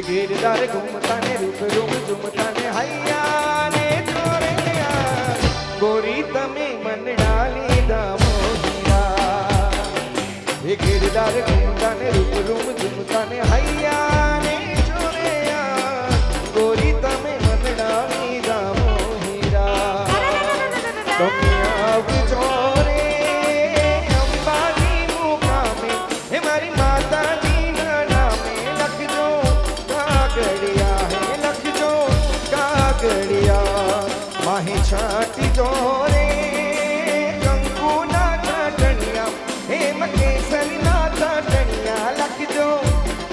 ગીરદાર ઘૂમતા ને રૂપ રૂપ ઝૂમતા ને હૈયા ને જોરૈયા ગોરી તમે મનડા લીધા મોહિયા એ ગીરદાર ઘૂમતા ને રૂપ રૂપ ઝૂમતા ને હૈયા ને જોરૈયા ગોરી તમે મનડા લીધા મોહિયા તમે આવજો રે અંબાજી મુકામે હે મારી માતાજીના નામે લખજો કાગડિયા હે લખજો કાગડિયા માહી છાટી જો રે કંકુના ચાટણિયા હે મકેસરીના ચાટણિયા લખજો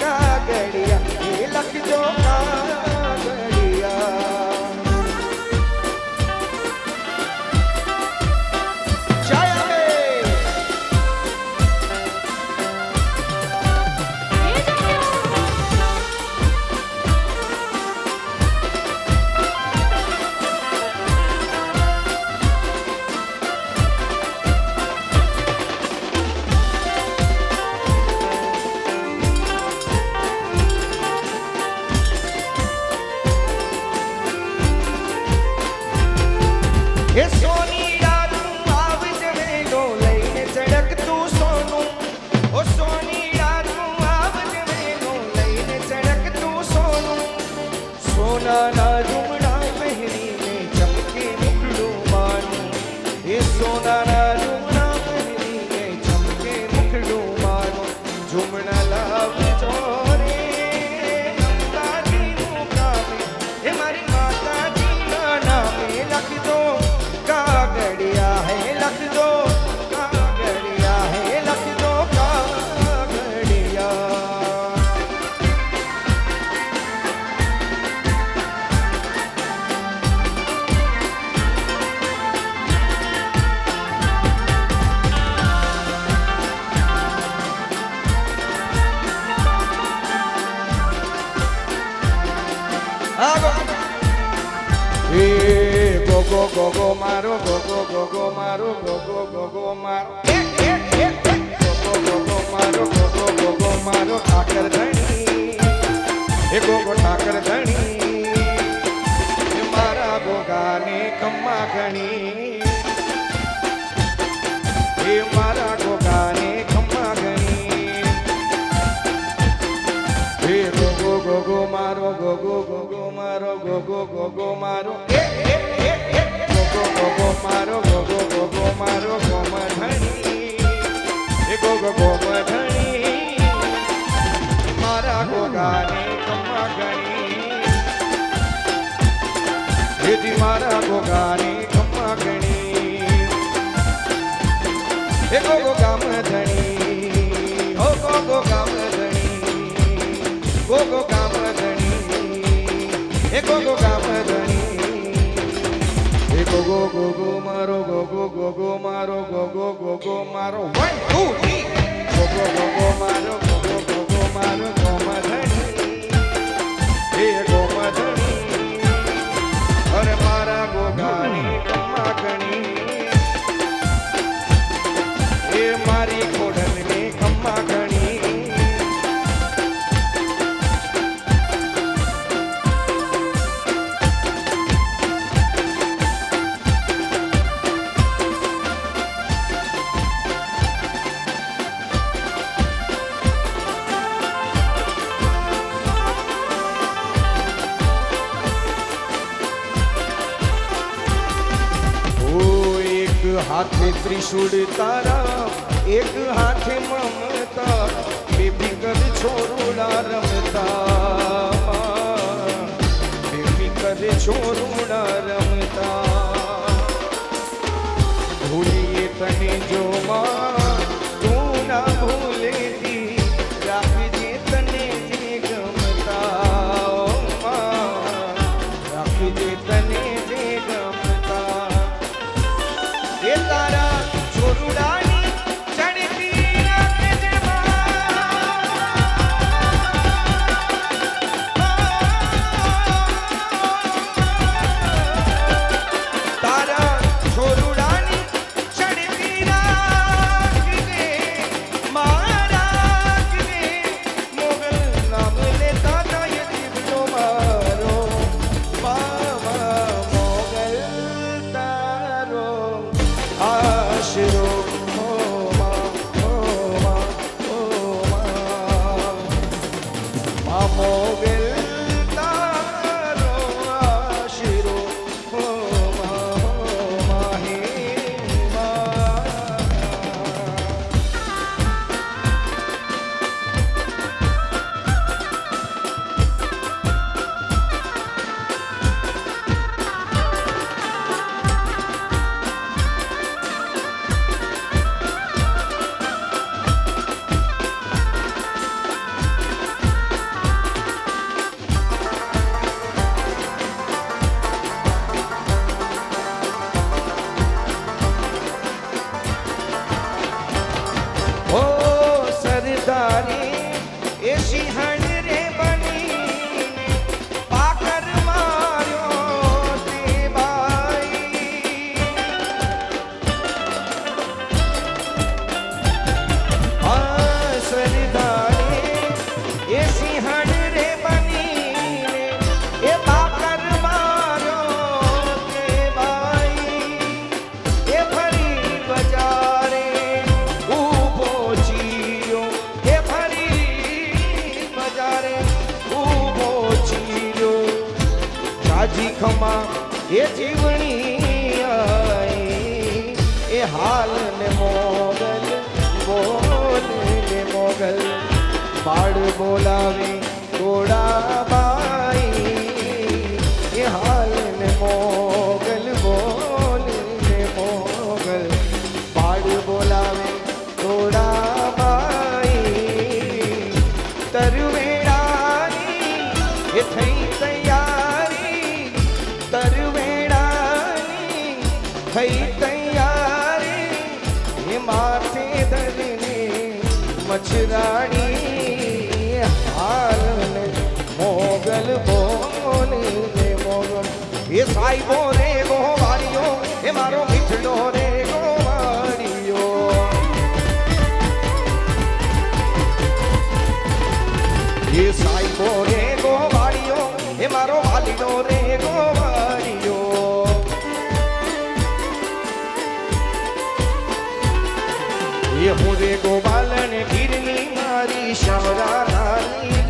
કાગડિયા હે લખજો કાગડિયા એ સોની રાતું આવજે વેલો લઈને ચડક તું સોનું ઓ સોની રાતું આવજે વેલો લઈને ચડક તું સોનું સોનાના ઝુમડા પહેરીને ચમકે મુખડું માનું એ સોનાના ઝુમડા પહેરીને ચમકે મુખડું માનું ઝુમડા લાવજો રે અંબાજી મુકામે એ મારી માતાજીના નામે લખજો કાગડિયા હે લખજો કાગડિયા હે લખજો કાગડિયા એ ગોગો ગોગો મારો ગોગો ગોગો મારો ગોગો ગોગો મારો ગોગો ગોગો મારો ગોગો ગોગો મારો ઠાકર ધણી એ ગોગો ઠાકર ધણી એ મારા ગોગાને ખમ્મા ઘણી એ મારા ગોગાને ખમ્મા ઘણી એ ગોગો ગોગો મારો ગોગો ગોગો મારો ગોગો ગોગો મારો ગોગો ગોગો મારો ગોગો ગોગો મારો ગોમધણી એ ગોગો ગોમધણી મારા ગોગાને ખમ્મા ઘણી એથી મારા ગોગાને ખમ્મા ઘણી એ ગોગો ગામધણી હો ગોગો ગામધણી ગોગો ગામધણી એ ગોગો ગામધણી એ ગોગો ગોગો મારો ગોગો ગોગો મારો ગોગો ગોગો મારો 1 2 3 ગોગો ગોગો મારો ગોગો ગોગો મારો ગોમધણી એ ગોમધણી અરે મારા ગોગાની ખમ્મા ઘણી એ મારી ખોડલની ખમ્મા ઘણી हाथे त्रिशूल तारा एक हाथे ममता बेबी कर छोरुड़ा रमता बेबी कर छोरुड़ा रमता भूलिए तने जो मां तू ना भूलेगी રાખજે તને જે ગમતા ઓ માં રાખજે તને જે ગમતા એ તારા છોરુડાની ચડતી રાખજે જાજી ખમા એ જીવણી આઈ એ હાલ ને મોગલ બોલ ને મોગલ બાળ બોલાવે ગોડાબાઈ એ હાલ ને મોગલ બોલ ને મોગલ બાળ બોલાવે ગોડાબાઈ તરવેડાની એ થઈ તૈયારી તરવેડાની થઈ તૈયારી એ માથે ધરને મછરાણી હાલ ને મોગલ બોલ ને મોગલ એ સાઈબો રે ગોવાળીઓ એ મારો મીઠડો રે ગોવાળીઓ એ સાઈબો રે ગોવાળીઓ એ મારો વાલીડો રે ગોવાળીઓ એ હું રે ગોપાલન ગીરની મારી શવરા નાની